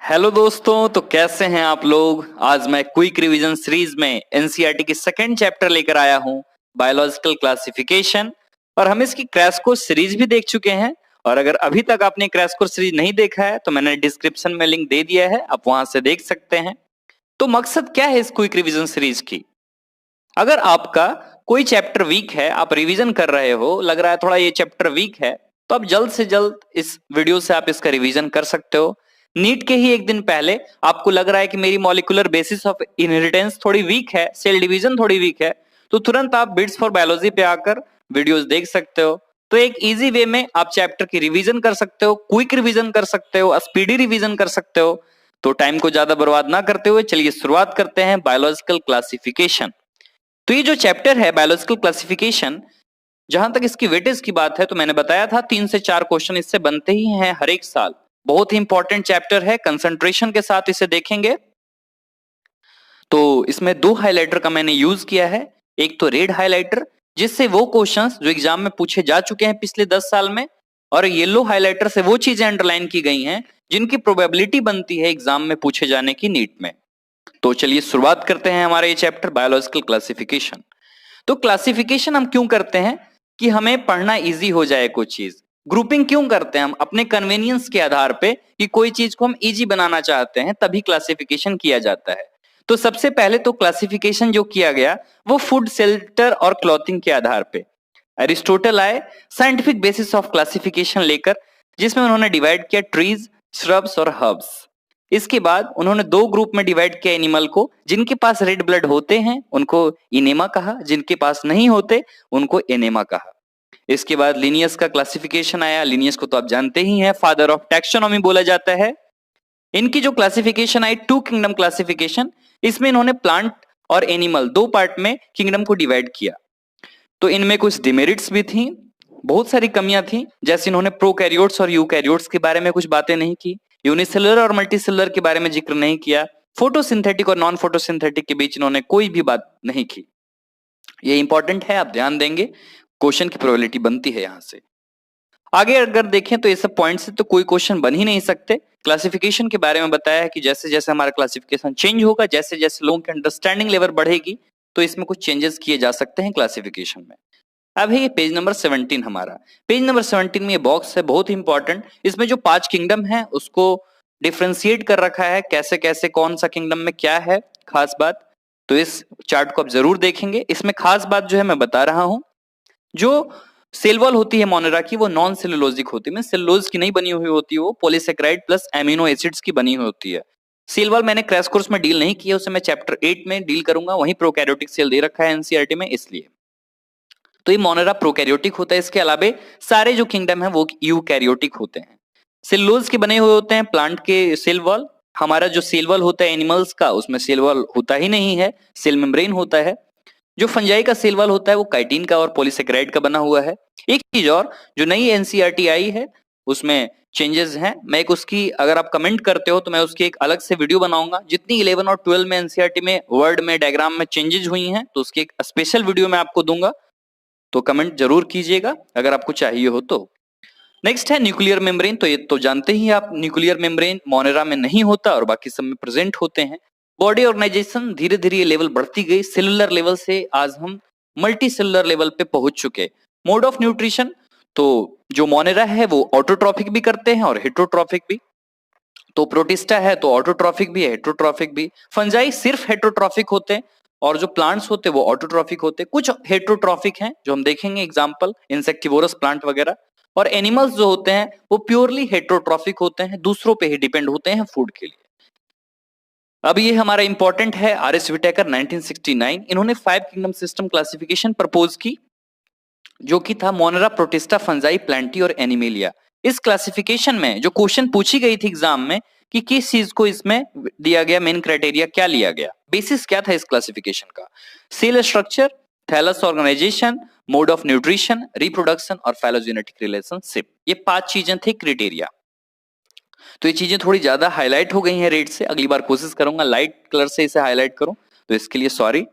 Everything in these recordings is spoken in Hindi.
हेलो दोस्तों, तो कैसे हैं आप लोग। आज मैं क्विक रिवीजन सीरीज में एनसीईआरटी की सेकंड चैप्टर लेकर आया हूं, बायोलॉजिकल क्लासिफिकेशन। और हम इसकी क्रैश कोर्स सीरीज भी देख चुके हैं। और अगर अभी तक आपने क्रैश कोर्स सीरीज नहीं देखा है तो मैंने डिस्क्रिप्शन में लिंक दे दिया है, आप वहां से देख सकते हैं। तो मकसद क्या है इस क्विक रिवीजन सीरीज की। अगर आपका कोई चैप्टर वीक है, आप रिवीजन कर रहे हो, लग रहा है थोड़ा ये चैप्टर वीक है, तो आप जल्द से जल्द इस वीडियो से आप इसका रिवीजन कर सकते हो। नीट के ही एक दिन पहले आपको लग रहा है कि मेरी मॉलिक्यूलर बेसिस ऑफ इनहेरिटेंस थोड़ी वीक है, सेल डिवीजन थोड़ी वीक है, तो तुरंत आप बिट्स फॉर बायोलॉजी पे आकर वीडियोस देख सकते हो। तो एक इजी वे में आप चैप्टर की रिवीजन कर सकते हो, क्विक रिवीजन कर सकते हो, स्पीडी रिवीजन कर सकते हो। तो टाइम को ज्यादा बर्बाद ना करते हुए चलिए शुरुआत करते हैं बायोलॉजिकल क्लासिफिकेशन। तो ये जो चैप्टर है बायोलॉजिकल क्लासिफिकेशन, जहां तक इसकी वेटेज की बात है तो मैंने बताया था 3 से 4 क्वेश्चन इससे बनते ही हैं हर एक साल। बहुत ही इंपॉर्टेंट चैप्टर है, कंसंट्रेशन के साथ इसे देखेंगे। तो इसमें 2 हाइलाइटर का मैंने यूज किया है। एक तो रेड हाइलाइटर, जिससे वो क्वेश्चंस जो एग्जाम में पूछे जा चुके हैं पिछले 10 साल में, और येलो हाइलाइटर से वो चीजें अंडरलाइन की गई हैं जिनकी प्रोबेबिलिटी बनती है एग्जाम में पूछे जाने की नीट में। तो चलिए शुरुआत करते हैं हमारा ये चैप्टर बायोलॉजिकल क्लासिफिकेशन। तो क्लासिफिकेशन हम क्यों करते हैं कि हमें पढ़ना इजी हो जाए कोई चीज। ग्रुपिंग क्यों करते हैं हम अपने कन्वीनियंस के आधार पे कि कोई चीज को हम इजी बनाना चाहते हैं, तभी क्लासिफिकेशन किया जाता है। तो सबसे पहले तो क्लासिफिकेशन जो किया गया वो फूड, शेल्टर और क्लॉथिंग के आधार पे। एरिस्टोटल आए साइंटिफिक बेसिस ऑफ क्लासिफिकेशन लेकर, जिसमें उन्होंने डिवाइड किया ट्रीज, श्रब्स और हर्ब्स। इसके बाद उन्होंने 2 ग्रुप में डिवाइड किया एनिमल को। जिनके पास रेड ब्लड होते हैं उनको इनेमा कहा, जिनके पास नहीं होते उनको एनेमा कहा। इसके बाद लिनियस का क्लासिफिकेशन आया। लिनियस को तो आप जानते ही हैं, फादर ऑफ टैक्सोनॉमी बोला जाता है। इनकी जो क्लासिफिकेशन आई, 2 किंगडम क्लासिफिकेशन, इसमें इन्होंने प्लांट और एनिमल 2 पार्ट में किंगडम को डिवाइड किया। तो इनमें कुछ डिमेरिट्स भी थी, बहुत सारी कमियां थी। जैसे इन्होंने प्रोकैरियोट्स और यूकैरियोट्स के बारे में कुछ बातें नहीं की, यूनिसेलुलर और मल्टीसेलुलर के बारे में जिक्र नहीं किया, फोटोसिंथेटिक और नॉन फोटोसिंथेटिक के बीच इन्होंने कोई भी बात नहीं की। ये इंपॉर्टेंट है, आप ध्यान देंगे, क्वेश्चन की प्रोबेबिलिटी बनती है यहां से। आगे अगर देखें तो ये सब पॉइंट से तो कोई क्वेश्चन बन ही नहीं सकते। क्लासिफिकेशन के बारे में बताया है कि जैसे जैसे हमारा क्लासिफिकेशन चेंज होगा, जैसे जैसे लोगों की अंडरस्टैंडिंग लेवल बढ़ेगी, तो इसमें कुछ चेंजेस किए जा सकते हैं क्लासिफिकेशन में। अब है ये पेज नंबर 17 हमारा। पेज नंबर 17 में ये बॉक्स है, बहुत ही इंपॉर्टेंट। इसमें जो 5 किंगडम है उसको डिफ्रेंशिएट कर रखा है, कैसे कैसे कौन सा किंगडम में क्या है खास बात। तो इस चार्ट को आप जरूर देखेंगे। इसमें खास बात जो है मैं बता रहा हूं, जो सेल वॉल होती है मोनेरा की, वो नॉन सेलुलोजिक होती है, सेलुलोज की नहीं बनी हुई होती है, वो पॉलीसेकेराइड प्लस एमिनो एसिड्स की बनी हुई होती है। सेल वॉल मैंने क्रैश कोर्स में डील नहीं किया, उसे मैं चैप्टर 8 में डील करूंगा। वहीं प्रोकैरियोटिक सेल दे रखा है एनसीईआरटी में, इसलिए। तो ये मोनेरा प्रोकैरियोटिक होता है। इसके अलावा सारे जो किंगडम है वो यूकैरियोटिक होते हैं। सेलुलोज के बने हुए होते हैं प्लांट के सेल वॉल। हमारा जो सेल वॉल होता है एनिमल्स का, उसमें सेल वॉल होता ही नहीं है, सेल मेम्ब्रेन होता है। जो फंजाई का सेल वॉल होता है वो काइटिन का और पॉलीसेकेराइड का बना हुआ है। एक चीज और, जो नई एनसीईआरटी आई है उसमें चेंजेस हैं। मैं एक उसकी, अगर आप कमेंट करते हो तो मैं उसकी एक अलग से वीडियो बनाऊंगा। जितनी 11 और 12 में एनसीईआरटी में वर्ड में डायग्राम में चेंजेस हुई हैं, तो उसकी एक स्पेशल वीडियो मैं आपको दूंगा। तो कमेंट जरूर कीजिएगा अगर आपको चाहिए हो तो। नेक्स्ट है न्यूक्लियर मेम्ब्रेन। तो ये तो जानते ही आप, न्यूक्लियर मेम्ब्रेन मोनेरा में नहीं होता और बाकी सब में प्रेजेंट होते हैं। बॉडी ऑर्गेनाइजेशन, धीरे धीरे ये लेवल बढ़ती गई। सेलुलर लेवल से आज हम मल्टी सेलुलर लेवल पे पहुंच चुके। मोड ऑफ न्यूट्रिशन, तो जो मोनेरा है वो ऑटोट्रॉफिक भी करते हैं और हेटरोट्रॉफिक भी। तो प्रोटिस्टा है तो ऑटोट्रॉफिक भी है, हेटरोट्रॉफिक भी। फंजाई सिर्फ हेटरोट्रॉफिक होते हैं, और जो प्लांट्स होते हैं वो ऑटोट्रॉफिक होते हैं। कुछ हेटरोट्रॉफिक हैं जो हम देखेंगे, एग्जांपल इंसेक्टिवोरस प्लांट वगैरह। और एनिमल्स जो होते हैं वो प्योरली हेटरोट्रॉफिक होते हैं, दूसरों पे ही डिपेंड होते हैं फूड के लिए। अब ये हमारा इंपॉर्टेंट है, आर.एस. विटेकर 1969, इन्होंने 5 किंगडम सिस्टम क्लासिफिकेशन प्रपोज की, जो कि था मोनेरा, प्रोटिस्टा, फंजाई, प्लांटी और एनिमेलिया। इस क्लासिफिकेशन में जो क्वेश्चन पूछी गई थी एग्जाम में कि किस चीज को इसमें दिया गया, मेन क्राइटेरिया क्या लिया गया, बेसिस क्या था इस क्लासिफिकेशन का। Cell structure, thallus organisation, mode of nutrition, reproduction और फाइलोजेनेटिक रिलेशनशिप, ये 5 चीजें थी क्राइटेरिया। तो ये चीजें थोड़ी ज्यादा हाईलाइट हो गई हैं रेड से। अगली बार कोशिश करूंगा लाइट कलर से इसे हाईलाइट करूं, तो इसके लिए सॉरी।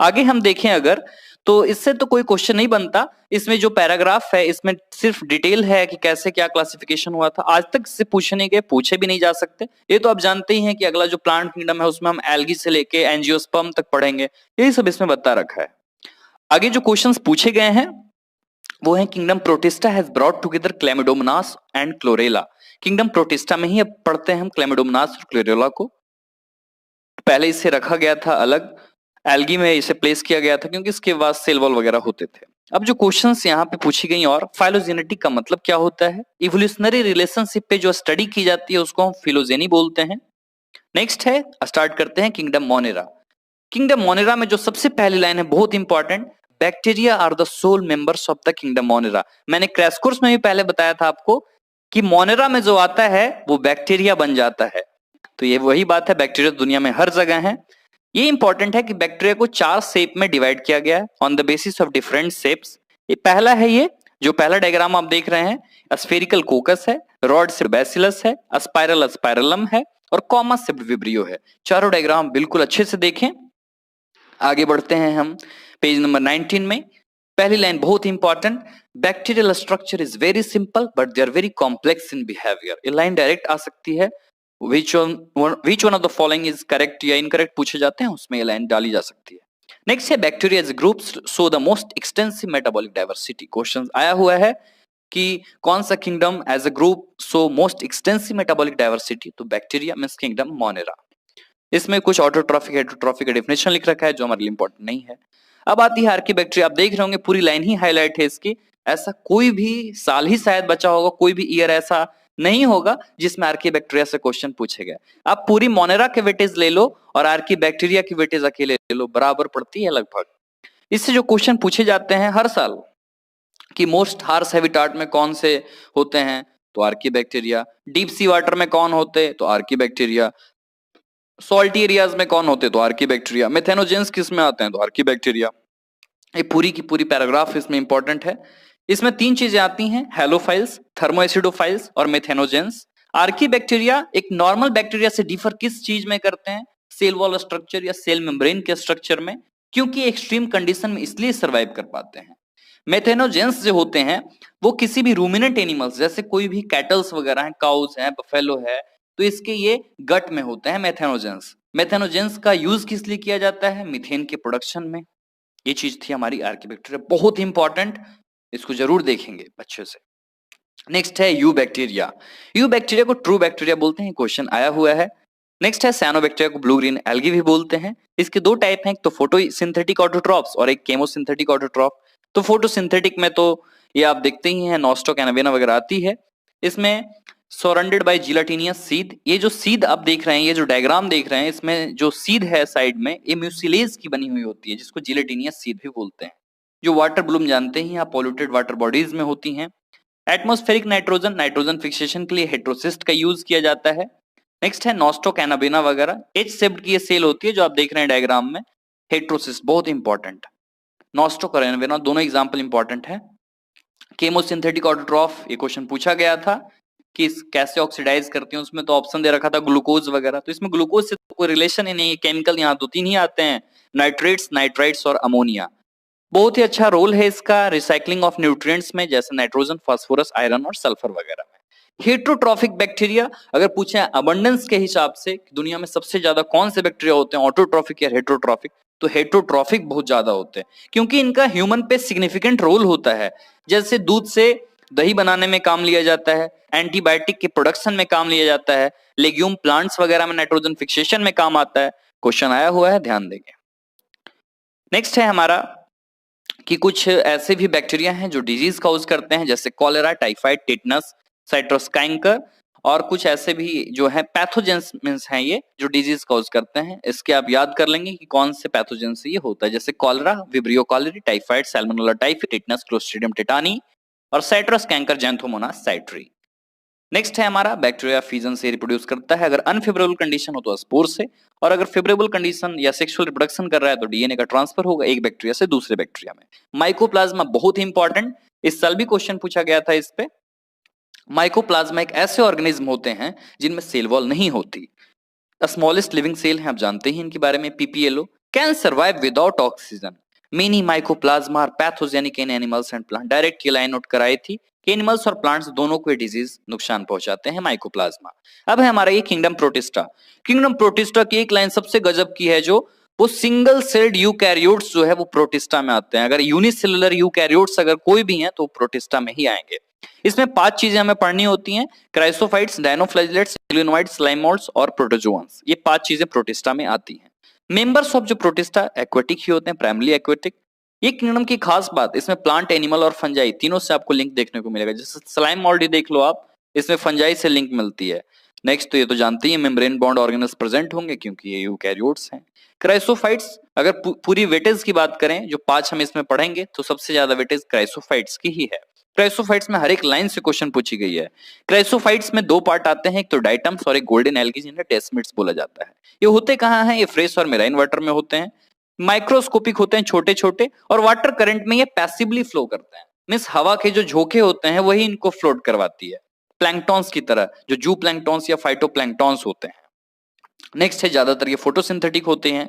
आगे हम देखें अगर, तो इससे तो कोई क्वेश्चन नहीं बनता। इसमें जो पैराग्राफ है इसमें सिर्फ डिटेल है कि कैसे क्या क्लासिफिकेशन हुआ था। आज तक इससे पूछे नहीं गए, पूछे भी नहीं जा सकते। ये तो आप जानते ही हैं कि अगला जो प्लांट किंगडम है उसमें हम एल्गी से लेके एंजियोस्पर्म तक पढ़ेंगे, यही सब इसमें बता रखा है। आगे जो क्वेश्चंस पूछे गए हैं वो है kingdom Protista has brought together Chlamydomonas and Chlorella. Kingdom Protista में ही अब पढ़ते हैं हम क्लेमिडोमोनास और क्लोरेला को। पहले इसे रखा गया था अलग, एल्गी में इसे प्लेस किया गया था क्योंकि इसके बाद सेल वॉल वगैरह होते थे। अब जो क्वेश्चंस यहाँ पे पूछी गई, और फाइलोजेनेटिक का मतलब क्या होता है, इवोल्यूशनरी रिलेशनशिप पे जो स्टडी की जाती है उसको हम फिलोजेनी बोलते हैं। नेक्स्ट है, स्टार्ट करते हैं किंगडम मोनेरा। किंगडम मोनेरा में जो सबसे पहली लाइन है बहुत important, bacteria are the sole members of the kingdom Monera. मैंने क्रैश कोर्स में भी पहले बताया था आपको कि मोनेरा में जो आता है वो बैक्टीरिया बन जाता है। तो ये वही बात है, बैक्टीरिया दुनिया में हर जगह है। ये इंपॉर्टेंट है कि बैक्टीरिया को 4 शेप में डिवाइड किया गया है on the basis of different shapes. ये पहला है, ये जो पहला डायग्राम आप देख रहे हैं, स्फेरिकल कोकस है, रॉड शेप्ड बैसिलस है, स्पाइरल स्पाइरलम है और कॉमा शेप्ड विब्रियो है। चारों डायग्राम बिल्कुल अच्छे से देखें। आगे बढ़ते हैं हम पेज नंबर 19 में। पहली लाइन बहुत important, bacterial structure is very simple but they are very complex in behaviour. ये लाइन डायरेक्ट आ सकती है, which one of the following is correct या incorrect पूछे जाते हैं उसमें ये लाइन डाली जा सकती है। नेक्स्ट है, bacteria as groups show the most extensive metabolic diversity. Question आया हुआ है कि कौन सा kingdom as a group show most extensive metabolic diversity, तो बैक्टीरिया मींस किंगडम मोनेरा। इसमें कुछ ऑटोट्रॉफिक हेटेरोट्रॉफिक का डेफिनेशन लिख रखा है जो हमारे लिए इंपॉर्टेंट नहीं है। अब आती है आर्कीबैक्टीरिया। आप देख रहे होंगे पूरी लाइन ही हाईलाइट है इसकी। ऐसा कोई भी साल ही शायद बचा होगा, कोई भी ईयर ऐसा नहीं होगा जिसमें आर्कीबैक्टीरिया से क्वेश्चन पूछे गए। आप पूरी मोनेरा के वेटेज ले लो और आर्कीबैक्टीरिया की वेटेज अकेले ले लो, बराबर पड़ती है लगभग। इससे जो क्वेश्चन पूछे जाते हैं हर साल कि मोस्ट हार्श हैबिटाट में कौन से होते हैं, तो आर्कीबैक्टीरिया। डीप सी वाटर में कौन होते, तो आर्कीबैक्टीरिया। सॉल्टी एरियाज में कौन होते, तो आर्कीबैक्टीरिया। मेथेनोजेंस किस में आते हैं, तो आर्कीबैक्टीरिया। ये पूरी की पूरी पैराग्राफ इसमें इंपॉर्टेंट है। इसमें 3 चीजें आती हैं, हेलोफाइल्स, थर्मोएसिडोफाइल्स और मेथेनोजेंस। आर्कीबैक्टीरिया एक नॉर्मल बैक्टीरिया से डिफर किस चीज में करते हैं, सेल वॉल स्ट्रक्चर या सेल मेम्ब्रेन के स्ट्रक्चर में, क्योंकि एक्सट्रीम कंडीशन में इसलिए सर्वाइव कर पाते हैं। मेथेनोजेंस जो होते हैं वो किसी भी रूमिनेंट एनिमल्स जैसे कोई भी कैटल्स वगैरह हैं, काउज हैं, बफेलो है, तो इसके ये गट में होते हैं मेथेनोजेंस। मेथेनोजेंस का यूज किस लिए किया जाता है, मीथेन के प्रोडक्शन में। ये चीज थी हमारी आर्कीबैक्टीरिया, बहुत इंपॉर्टेंट, इसको जरूर देखेंगे अच्छे से। नेक्स्ट है यू बैक्टीरिया। यू बैक्टीरिया को ट्रू बैक्टीरिया बोलते हैं, क्वेश्चन आया हुआ है। नेक्स्ट है साइनोबैक्टीरिया को ब्लू ग्रीन एल्गी भी बोलते हैं। इसके 2 टाइप हैं, एक तो फोटोसिंथेटिक ऑटोट्रॉफ्स और एक केमोसिंथेटिक ऑटोट्रॉफ। तो फोटोसिंथेटिक में तो ये आप देखते ही हैं, नॉस्टो कैनावेना वगैरह आती है। इसमें सराउंडेड बाय जिलाटिनियस सीड। ये जो सीड आप देख रहे हैं, ये जो डायग्राम देख रहे हैं, इसमें जो सीड है साइड में, ये म्यूसिलेज की बनी हुई होती है जिसको जिलाटिनियस सीड भी बोलते हैं। जो वाटर ब्लूम जानते हैं आप, पॉल्यूटेड वाटर बॉडीज में होती हैं। एटमॉस्फेरिक नाइट्रोजन, नाइट्रोजन फिक्सेशन के लिए हेट्रोसिस्ट का यूज किया जाता है। नेक्स्ट है नॉस्टो कैनाबेना वगैरह, एच शेप्ड की ये सेल होती है जो आप देख रहे हैं डायग्राम में, हेट्रोसिस्ट बहुत इंपॉर्टेंट। नॉस्टो कैनाबेना दोनों एग्जांपल इंपॉर्टेंट है। केमोसिंथेटिक ऑटोट्रॉफ, ये क्वेश्चन पूछा गया था कि कैसे ऑक्सीडाइज करती हैं, उसमें तो ऑप्शन दे रखा था ग्लूकोज वगैरह, तो इसमें ग्लूकोज से तो कोई रिलेशन ही नहीं है। केमिकल यहाँ 2-3 ही आते हैं, नाइट्रेट्स, नाइट्राइट्स और अमोनिया। बहुत ही अच्छा रोल है इसका रिसाइकलिंग ऑफ न्यूट्रिएंट्स में, जैसे नाइट्रोजन, फास्फोरस, आयरन और सल्फर वगैरह में। हेट्रोट्रॉफिक बैक्टीरिया, अगर पूछे अबंडेंस के हिसाब से दुनिया में सबसे ज्यादा कौन से बैक्टीरिया होते हैं, ऑटोट्रॉफिक या हेट्रोट्रॉफिक, तो हेट्रोट्रॉफिक बहुत ज्यादा होते हैं क्योंकि इनका ह्यूमन पे सिग्निफिकेंट रोल होता है। जैसे दूध से दही बनाने में काम लिया जाता है, एंटीबायोटिक के प्रोडक्शन में काम लिया जाता है, लेग्यूम प्लांट्स वगैरह में नाइट्रोजन फिक्सेशन में काम आता है। क्वेश्चन आया हुआ है, ध्यान देंगे। नेक्स्ट है हमारा कि कुछ ऐसे भी बैक्टीरिया हैं जो डिजीज कॉज करते हैं, जैसे कॉलेरा, टाइफाइड, टिटनस, साइट्रोस्काइंकर, और कुछ ऐसे भी जो है पैथोजेंस मींस हैं ये जो डिजीज कॉज करते हैं। इसके आप याद कर लेंगे कि कौन से पैथोजेन से ये होता है, जैसे cholera, vibrio cholerae, typhoid, Salmonella typhi, tetanus, clostridium tetani और साइट्रोस्काइंकर, जैंथोमोनास साइट्री। नेक्स्ट है हमारा बैक्टीरिया फिजन से रिप्रोड्यूस करता है, अगर अनफेवरेबल कंडीशन हो तो स्पोर से, और अगर फेवरेबल कंडीशन या सेक्सुअल रिप्रोडक्शन कर रहा है तो डीएनए का ट्रांसफर होगा एक बैक्टीरिया से दूसरे बैक्टीरिया में। माइकोप्लाज्मा बहुत ही इंपॉर्टेंट, इस साल भी क्वेश्चन पूछा गया था इस पे। माइकोप्लाज्मा एक ऐसे ऑर्गेनिज्म होते हैं जिनमें सेल वॉल नहीं होती। स्मॉलेस्ट लिविंग सेल है, आप जानते हैं इनके बारे में, PPLO, can survive without oxygen. Many mycoplasma are pathogenic in animals and plant. Direct ये लाइन नोट कराई थी कि एनिमल्स और प्लांट्स दोनों को डिजीज नुकसान पहुंचाते हैं, माइकोप्लाज्मा। अब है हमारा ये किंगडम प्रोटिस्टा। किंगडम प्रोटिस्टा की एक लाइन सबसे गजब की है, जो वो सिंगल सेल्ड यूकैरियोट्स जो है वो प्रोटिस्टा में आते हैं। अगर यूनिसेलुलर यूकैरियोट्स अगर कोई भी हैं तो प्रोटिस्टा में ही आएंगे। इसमें 5 चीजें हमें पढ़नी होती हैं, क्राइसोफाइट्स, डायनोफ्लैजेलेट्स, इग्लिनोइड्स, स्लाइम मोल्ड्स और प्रोटोजोआंस। ये 5 चीजें प्रोटिस्टा में आती हैं। मेंबर्स ऑफ जो प्रोटिस्टा एक्वेटिक ही होते हैं, प्राइमरी एक्वेटिक। ये किंगडम की खास बात, इसमें प्लांट, एनिमल और फंजाई तीनों से आपको लिंक देखने को मिलेगा। जैसे स्लाइम मोल्ड देख लो आप, इसमें फंजाई से लिंक मिलती है। नेक्स्ट तो ये तो जानते ही मेम्ब्रेन बॉन्ड ऑर्गेनल्स प्रेजेंट होंगे क्योंकि ये यूकैरियोट्स हैं। क्राइसोफाइट्स, अगर पूरी वेटेज की बात करें, जो 5 हम इसमें पढ़ेंगे, तो सबसे ज्यादा वेटेज क्राइसोफाइट्स की ही है। क्राइसोफाइट्स में हर एक लाइन से क्वेश्चन पूछी गई है। क्राइसोफाइट्स में 2 पार्ट आते हैं, एक तो डाइटम्स और एक गोल्डन एल्गी, जिन्हें डेस्मिड्स बोला जाता है। ये होते कहाँ हैं? ये फ्रेश और मेराइन वाटर में होते हैं, माइक्रोस्कोपिक होते हैं, छोटे छोटे, और वाटर करंट में ये पैसिवली फ्लो करते हैं। मींस हवा के जो झोंके होते हैं वही इनको फ्लोट करवाती है, प्लैंक्टॉन्स की तरह, जो जू प्लैंक्टॉन्स या फाइटोप्लैंक्टॉन्स होते हैं। नेक्स्ट है, ज्यादातर ये फोटोसिंथेटिक होते हैं।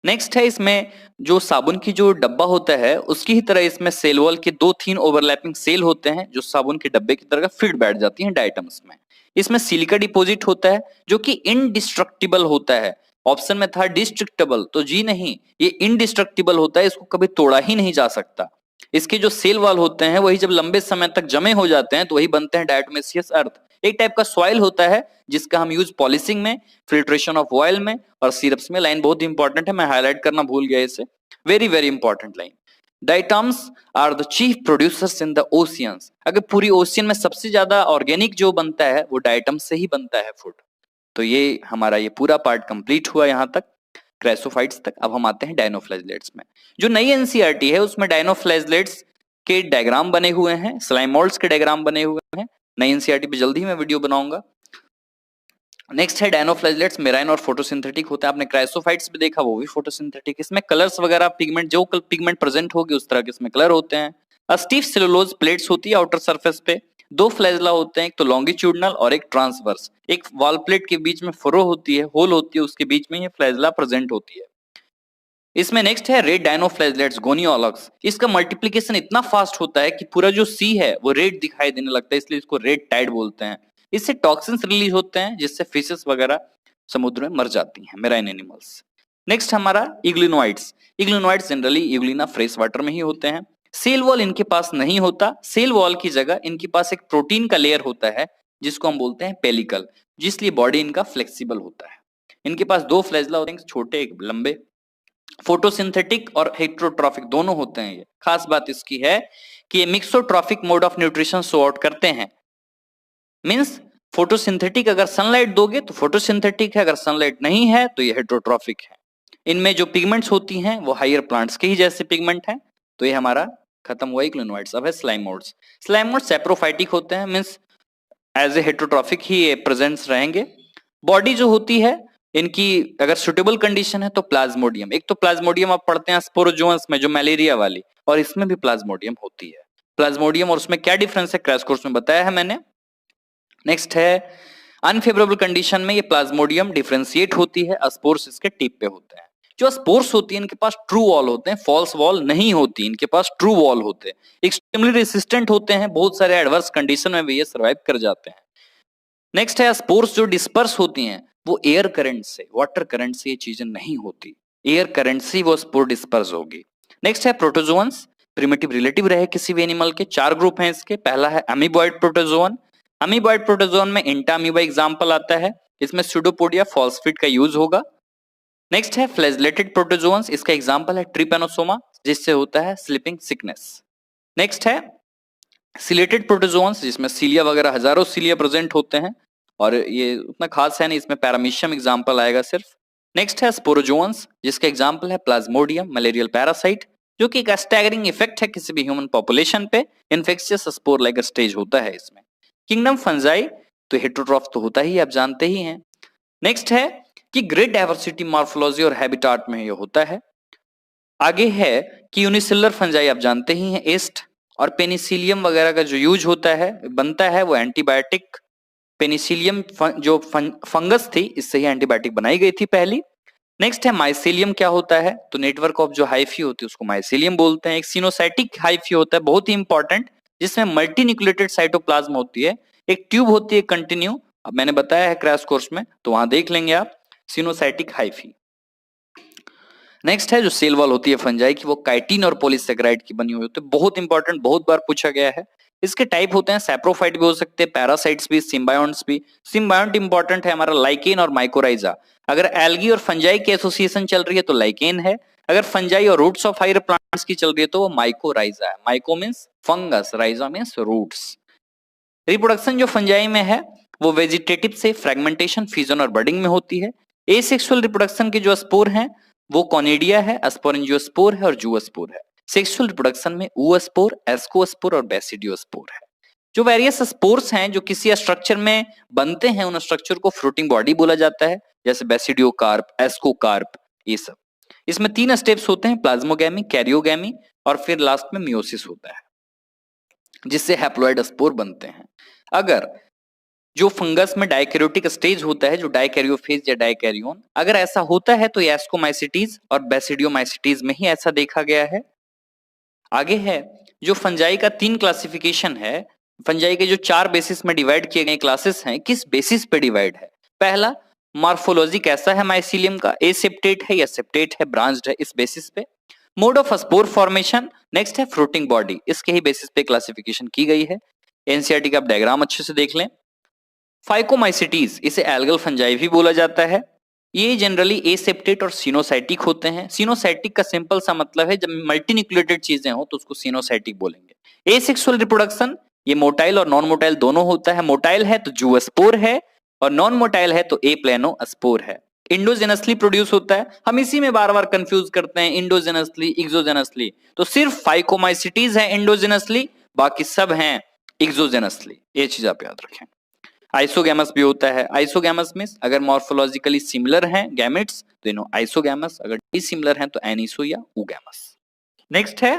नेक्स्ट है, इसमें जो साबुन की जो डब्बा होता है उसकी ही तरह इसमें सेल वॉल के 2-3 ओवरलैपिंग सेल होते हैं, जो साबुन के डब्बे की तरह फिट बैठ जाती हैं डाइटम्स में। इसमें सिलिका डिपॉजिट होता है जो कि इनडिस्ट्रक्टिबल होता है। ऑप्शन में था डिस्ट्रक्टेबल, तो जी नहीं, ये इनडिस्ट्रक्टिबल होता है, इसको कभी तोड़ा ही नहीं जा सकता। इसके जो सेल वॉल होते हैं वही जब लंबे समय तक जमे हो जाते हैं तो वही बनते हैं डायटोमेसियस अर्थ। एक टाइप का सॉइल होता है जिसका हम यूज पॉलिशिंग में, फिल्ट्रेशन ऑफ ऑयल में और सिरप्स में। लाइन बहुत इंपॉर्टेंट है, मैं हाईलाइट करना भूल गया इसे, very very important line. Diatoms are the chief producers in the oceans. अगर पूरी ओशियन में सबसे ज्यादा ऑर्गेनिक जो बनता है वो डाइटम से ही बनता है फूड। तो ये हमारा ये पूरा पार्ट कंप्लीट हुआ यहाँ तक, क्राइसोफाइट्स तक। अब हम आते हैं डायनोफ्लैजेलेट्स में। जो नई एनसीईआरटी है उसमें डायनोफ्लैजेलेट्स के डायग्राम बने हुए हैं, स्लाइम मोल्ड्स के डायग्राम बने हुए हैं। नई एनसीईआरटी पे जल्दी ही मैं वीडियो बनाऊंगा। नेक्स्ट है डायनोफ्लैजेलेट्स, मेराइन और फोटोसिंथेटिक होता है। आपने क्राइसोफाइट्स भी देखा, वो भी फोटोसिंथेटिक। इसमें कलर्स वगैरह, पिगमेंट, जो पिगमेंट प्रेजेंट होगी उस तरह के इसमें कलर होते हैं। स्टीफ सेलुलोज प्लेट्स होती है आउटर सरफेस पे। 2 फ्लैजला होते हैं, एक तो लॉन्गिट्यूडनल और एक ट्रांसवर्स। एक वॉल प्लेट के बीच में फरो होती है, होल होती है, उसके बीच में ये फ्लैजला प्रेजेंट होती है। इसमें नेक्स्ट है रेड डायनोफ्लैजेलेट्स, गोनियोलॉग्स। इसका मल्टीप्लिकेशन इतना फास्ट होता है कि पूरा जो सी है वो रेड दिखाई देने लगता है, इसलिए इसको रेड टाइड बोलते हैं। इससे टॉक्सिन्स रिलीज होते हैं जिससे फिशेस वगैरह समुद्र में मर जाती हैं, मेराइन एनिमल्स। नेक्स्ट हमारा इग्लिनोइड्स। इग्लिनोइड्स जनरली इग्लिना फ्रेश वाटर में ही होते हैं। सेल वॉल इनके पास नहीं होता, सेल वॉल की जगह इनके पास एक प्रोटीन का लेयर होता है जिसको हम बोलते हैं पेलिकल, जिसलिए बॉडी इनका फ्लेक्सिबल होता है। इनके पास 2 फ्लैजला होते हैं, एक छोटे एक लंबे। फोटोसिंथेटिक और हेट्रोट्रॉफिक दोनों होते हैं। ये खास बात इसकी है कि ये mixotrophic mode of nutrition show out करते हैं। मींस फोटोसिंथेटिक अगर सनलाइट दोगे तो फोटोसिंथेटिक है, अगर सनलाइट नहीं है तो ये हेट्रोट्रॉफिक है। इनमें जो पिगमेंट्स होती हैं वो हायर प्लांट्स के ही जैसे पिगमेंट हैं। तो ये हमारा खत्म हुआ इग्लिनोइड्स। अब है slime modes. Slime modes saprophytic होते हैं, मींस एज ए हेट्रोट्रॉफिक ही ये प्रेजेंट्स रहेंगे। बॉडी जो होती है इनकी अगर सुटेबल कंडीशन है तो प्लाज्मोडियम। एक तो प्लाज्मोडियम आप पढ़ते हैं स्पोरोजोअन्स में, जो मलेरिया वाली, और इसमें भी प्लाज्मोडियम होती है। प्लाज्मोडियम और उसमें क्या डिफरेंस है क्रैश कोर्स में बताया है मैंने। नेक्स्ट है अनफेवरेबल कंडीशन में ये प्लाज्मोडियम डिफरेंशिएट होती है, स्पोर्स इसके टिप पे होते हैं। जो स्पोर्स होती है इनके पास ट्रू वॉल होते हैं, फॉल्स वॉल नहीं होती, इनके पास ट्रू वॉल होते हैं। एक्सट्रीमली रेसिस्टेंट होते हैं, बहुत सारे एडवर्स कंडीशन में भी ये सर्वाइव कर जाते हैं। नेक्स्ट है स्पोर्स जो डिस्पर्स होती हैं वो एयर करंट से, वाटर करंट से ये चीजें नहीं होती, एयर करंट से वो स्पोर डिस्पर्स होगी। नेक्स्ट है प्रोटोजोअन्स, प्रिमिटिव रिलेटिव रहे किसी भी एनिमल के। 4 ग्रुप हैं इसके। पहला है अमीबॉइड प्रोटोजोअन। अमीबॉइड प्रोटोजोअन में इंटा अमीबा एग्जांपल आता है, इसमें स्यूडोपोडिया फॉस्फेट का यूज होगा। नेक्स्ट है फ्लैजेलेटेड प्रोटोजोअन्स, इसका एग्जांपल है ट्रिपेनोसोमा, जिससे होता है स्लीपिंग सिकनेस। नेक्स्ट है सिलेटेड प्रोटोजोअन्स, जिसमें सीलिया वगैरह हजारों सीलिया प्रेजेंट होते हैं और ये उतना खास है नहीं, इसमें पैरामीशियम एग्जांपल आएगा सिर्फ। नेक्स्ट है स्पोरोजोअन्स, जिसका एग्जांपल है प्लाज्मोडियम मलेरियल पैरासाइट, जो कि एक स्टैगरिंग इफेक्ट है किसी भी ह्यूमन पॉपुलेशन पे। इन्फेक्शियस स्पोर लाइक स्टेज होता है इसमें। किंगडम फंजाई तो हेट्रोट्रॉफ तो होता ही, आप जानते ही हैं। नेक्स्ट है कि ग्रेट डाइवर्सिटी मॉर्फोलॉजी और हैबिटाट में ये होता है। आगे है कि यूनिसेलुलर फंजाई आप जानते ही हैं, एस्ट और पेनिसिलियम वगैरह का जो यूज होता है बनता है वो एंटीबायोटिक। पेनिसिलियम जो फंगस थी इससे ही एंटीबायोटिक बनाई गई थी पहली। नेक्स्ट है माइसेलियम क्या होता है, तो नेटवर्क ऑफ जो हाइफी होती है उसको माइसेलियम बोलते हैं। एक सिनोसाइटिक हाइफी होता है, बहुत ही इंपॉर्टेंट, जिसमें मल्टी न्यूक्लिएटेड साइटोप्लाज्म होती है, एक ट्यूब होती है कंटिन्यू, अब मैंने बताया है क्रैश कोर्स में तो वहां देख लेंगे आप, सिनोसाइटिक हाइफी। नेक्स्ट है जो सेल वॉल होती है फंजाई की, वो काइटिन और पॉलीसेकेराइड की बनी हुई होती है, बहुत इंपॉर्टेंट, बहुत बार पूछा गया है। इसके टाइप होते हैं, सैप्रोफाइट भी हो सकते हैं, पैरासाइट्स भी, सिम्बायोन्ट्स भी। सिम्बायोन्ट इंपॉर्टेंट है हमारा लाइकेन और माइकोराइजा। अगर एल्गी और फंजाई की एसोसिएशन चल रही है तो लाइकेन है, अगर फंजाई और रूट्स ऑफ हायर प्लांट्स की चल रही है तो वो माइकोराइजा है। Myco means fungus, rhiza means roots. Reproduction जो फंजाई में है वो वेजिटेटिव से फ्रेगमेंटेशन, फ्यूजन और बडिंग में होती है। एसेक्सुअल रिप्रोडक्शन के जो स्पोर हैं वो कॉनिडिया है, स्पोरेंजियोस्पोर है और जूओस्पोर है। सेक्सुअल रिप्रोडक्शन में oospore, ascospore और बेसिडियोस्पोर है। जो वेरियस स्पोर्स हैं जो किसी स्ट्रक्चर में बनते हैं उन स्ट्रक्चर को फ्रूटिंग बॉडी बोला जाता है, जैसे बेसिडियोकार्प, एस्कोकार्प, ये सब। इसमें 3 स्टेप्स होते हैं, प्लाज्मोगैमी, कैरियोगैमी और फिर लास्ट में मियोसिस होता है, जिससे हैप्लॉइड स्पोर बनते हैं। अगर जो फंगस में डाइकैरियोटिक स्टेज होता है, जो डाइकैरियोफेज या डाइकैरियोन, अगर ऐसा होता है तो एस्कोमाइसिटीज और बेसिडियोमाइसिटीज में ही ऐसा देखा गया है। आगे है जो फंजाई का 3 क्लासिफिकेशन है, फंजाई के जो 4 बेसिस में डिवाइड किए गए क्लासेस हैं, किस बेसिस पे डिवाइड है। पहला, मॉर्फोलॉजी कैसा है माइसीलियम का, एसेप्टेट है या सेप्टेट है, ब्रांच्ड है, इस बेसिस पे। Mode of spore formation, next है फ्रूटिंग बॉडी, इसके ही बेसिस पे क्लासिफिकेशन की गई है। एनसीईआरटी का आप डायग्राम अच्छे से देख लें। फाइकोमाइसिटीज, इसे एल्गल फंजाई भी बोला जाता है। ये जनरली एसेप्टेट और सिनोसाइटिक होते हैं। सिनोसाइटिक का सिंपल सा मतलब है जब मल्टी न्यूक्लिएटेड चीजें हो तो उसको सिनोसाइटिक बोलेंगे। एसेक्सुअल रिप्रोडक्शन, ये मोटाइल और नॉन मोटाइल दोनों होता है। मोटाइल है तो जूओस्पोर है और नॉन मोटाइल है तो एप्लेनोस्पोर है। इंडोजेनसली प्रोड्यूस होता है, हम इसी में बार बार कंफ्यूज करते हैं इंडोजेनसली एक्सोजेनसली, तो सिर्फ फाइकोमाइसिटीज है इंडोजेनसली, बाकी सब हैं एक्सोजेनसली, ये चीज आप याद रखें। आइसोगैमस भी होता है। आइसोगैमस में अगर मॉर्फोलॉजिकली सिमिलर हैं गैमेट्स तो इन्हों आइसोगैमस, अगर डिसिमिलर हैं तो एनिसो या ऊगैमस। नेक्स्ट है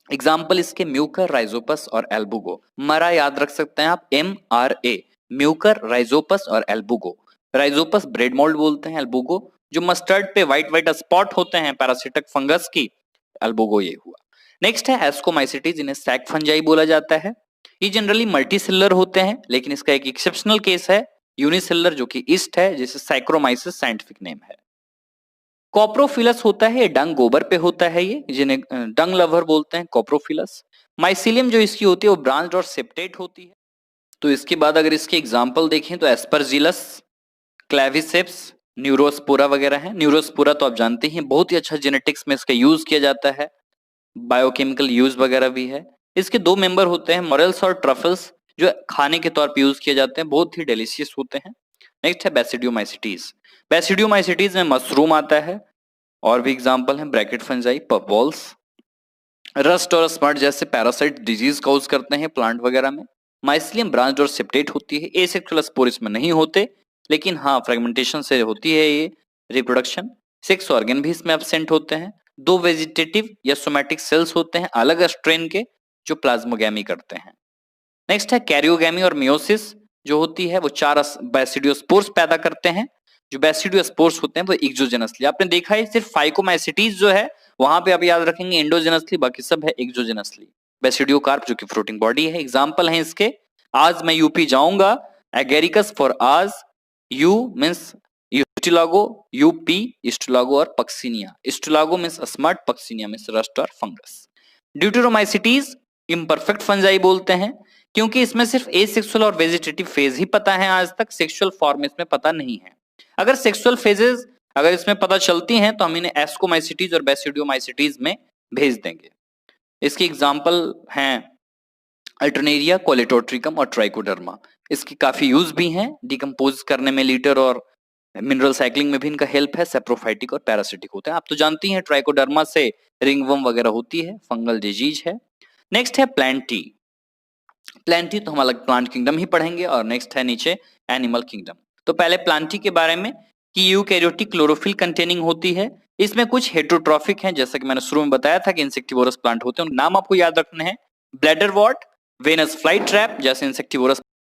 एग्जांपल इसके म्यूकर, राइजोपस और एल्बुगो। मरा याद रख सकते हैं आप, MRA, म्यूकर, राइजोपस और एल्बुगो। राइजोपस ब्रेड मोल्ड बोलते हैं, एल्बुगो जो मस्टर्ड पे व्हाइट व्हाइट स्पॉट होते हैं पैरासिटिक फंगस की, एल्बुगो ये हुआ। नेक्स्ट है एस्कोमाइसिटीज, इन्हें सैक फंजाई बोला जाता है। ये जनरली मल्टीसेलुलर होते हैं, लेकिन इसका एक एक्सेप्शनल केस है यूनिसेलुलर, जो कि ईस्ट है, जिसे साइक्रोमाइसिस साइंटिफिक नेम है। कॉप्रोफिलस होता है, डंग गोबर पे होता है, ये जिन्हें डंग लवर बोलते हैं, कॉप्रोफिलस। माइसीलियम जो इसकी होती है वो ब्रांच्ड और सेप्टेट होती है। तो इसके बाद अगर इसके एग्जाम्पल देखें तो एस्परजिलस, क्लेविसेप्स, न्यूरोस्पोरा वगैरह है। न्यूरोस्पोरा तो आप जानते हैं बहुत ही अच्छा जेनेटिक्स में इसका यूज किया जाता है, बायोकेमिकल यूज वगैरह भी है। इसके 2 मेंबर होते हैं, मोरेल्स और ट्रफल्स, जो खाने के तौर पे यूज किए जाते हैं, बहुत ही डिलीशियस होते हैं। नेक्स्ट है बेसिडियोमाइसिटीज। बेसिडियोमाइसिटीज में मशरूम आता है, और भी एग्जांपल हैं ब्रैकेट फंजाई, पफबॉल्स। रस्ट और स्मट जैसे पैरासाइट डिजीज कॉज करते हैं प्लांट वगैरह में। माइसिलियम ब्रांच्ड और सेप्टेट होती है। एसेक्सुअल स्पोर इसमें नहीं होते, लेकिन हाँ फ्रेगमेंटेशन से होती है ये रिप्रोडक्शन। 6 ऑर्गन भी इसमें एब्सेंट होते हैं। 2 वेजिटेटिव या सोमैटिक सेल्स होते हैं अलग स्ट्रेन के, जो प्लाज्मोगैमी करते हैं। नेक्स्ट है कैरियोगैमी और मियोसिस, जो होती है वो 4 बेसिडियोस्पोर्स पैदा करते हैं। जो बेसिडियोस्पोर्स होते हैं वो एक्सोजेनसली, आपने देखा है सिर्फ फाइकोमाइसिटीज जो है वहां पे आप याद रखेंगे इंडोजेनसली, बाकी सब है एक्सोजेनसली। बेसिडियोकार्प जो कि फ्रूटिंग बॉडी है। एग्जांपल है इसके, आज मैं यूपी जाऊंगा, एगेरिकस फॉर आज, U means Ustilago, UP Ustilago और Puccinia. Ustilago means smut, Puccinia means rust और फंगस। ड्यूटेरोमाइसिटीज इम्परफेक्ट फंजाई बोलते हैं, क्योंकि इसमें सिर्फ एसेक्सुअल और वेजिटेटिव फेज ही पता है आज तक, सेक्सुअल फॉर्म इसमें पता नहीं है। अगर सेक्सुअल फेजेस अगर इसमें पता चलती हैं तो हम इन्हें एस्कोमाइसिटीज और बेसिडियोमाइसिटीज में भेज देंगे। इसकी एग्जांपल हैं अल्टरनेरिया, कोलेटोट्रिकम और ट्राइकोडर्मा। इसकी काफी यूज भी हैं, डिकम्पोज करने में, लीटर और मिनरल साइक्लिंग में भी इनका हेल्प है। सेप्रोफाइटिक और पैरासिटिक होते हैं, आप तो जानती हैं ट्राइकोडर्मा से रिंगवर्म वगैरह होती है, फंगल डिजीज है। नेक्स्ट है प्लांटी। प्लांटी तो हम अलग प्लांट किंगडम ही पढ़ेंगे, और नेक्स्ट है नीचे एनिमल किंगडम। तो पहले प्लांटी के बारे में कि यूकैरियोटिक क्लोरोफिल कंटेनिंग होती है। इसमें कुछ हेटरोट्रॉफिक हैं, जैसा कि मैंने शुरू में बताया था कि इंसेक्टिवोरस प्लांट होते हैं, नाम आपको याद रखने हैं। ब्लैडर वॉर्ट, वेनस फ्लाई ट्रैप जैसे इंसेक्टिवोरस